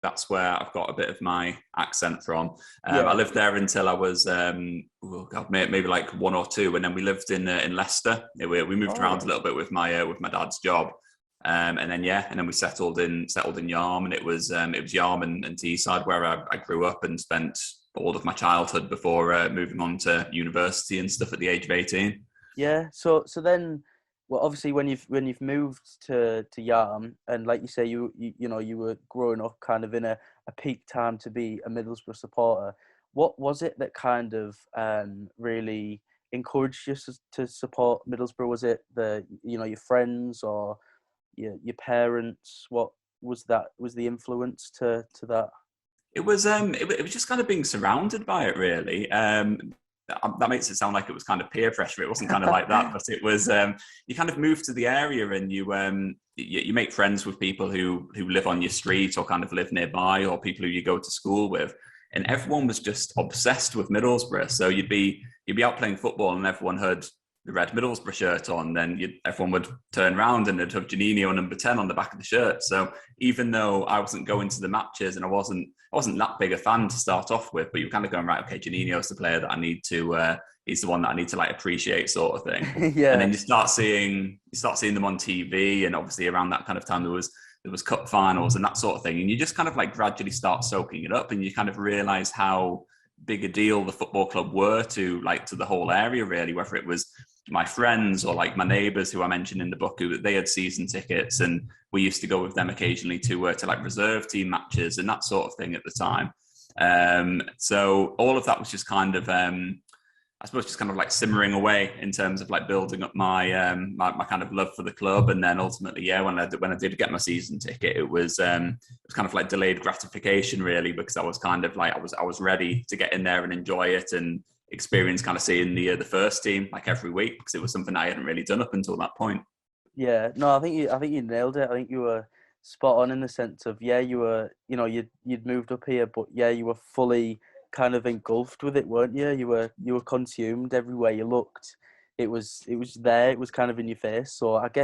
That's where I've got a bit of my accent from. I Yeah. lived there until I was, oh God, maybe like 1 or 2, and then we lived in Leicester. We moved All around a right. little bit with my dad's job, and then yeah, and then we settled in Yarm, and it was Yarm and Teesside where I grew up and spent all of my childhood before moving on to university and stuff at the age of 18. Yeah. So then, well, obviously when you've moved to Yarm, and like you say, you were growing up kind of in a peak time to be a Middlesbrough supporter. What was it that kind of really encouraged you to support Middlesbrough? Was it your friends or your parents? What was the influence to that? It was just kind of being surrounded by it, really. That makes it sound like it was kind of peer pressure. It wasn't kind of like that, but it was. You kind of move to the area and you make friends with people who live on your street or kind of live nearby, or people who you go to school with. And everyone was just obsessed with Middlesbrough. So you'd be out playing football and everyone had the red Middlesbrough shirt on. Then everyone would turn around and they'd have Janino number 10 on the back of the shirt. So even though I wasn't going to the matches and I wasn't that big a fan to start off with, but you're kind of going, right, okay, Janino's the player that I need to, he's the one that I need to like appreciate, sort of thing. And Yeah. then you start seeing them on TV, and obviously around that kind of time there was cup finals and that sort of thing, and you just kind of like gradually start soaking it up, and you kind of realize how big a deal the football club were to the whole area, really, whether it was my friends or like my neighbours who I mentioned in the book, who they had season tickets, and we used to go with them occasionally to like reserve team matches and that sort of thing at the time. So all of that was just kind of I suppose just kind of like simmering away in terms of like building up my kind of love for the club. And then ultimately, yeah, when I did get my season ticket, it was kind of like delayed gratification, really, because I was kind of like I was ready to get in there and enjoy it and experience kind of seeing the first team like every week, because it was something I hadn't really done up until that point. Yeah, no, I think you nailed it. I think you were spot on in the sense of, yeah, you were, you'd moved up here, but yeah, you were fully kind of engulfed with it, weren't you? You were consumed everywhere you looked. It was there. It was kind of in your face. So I guess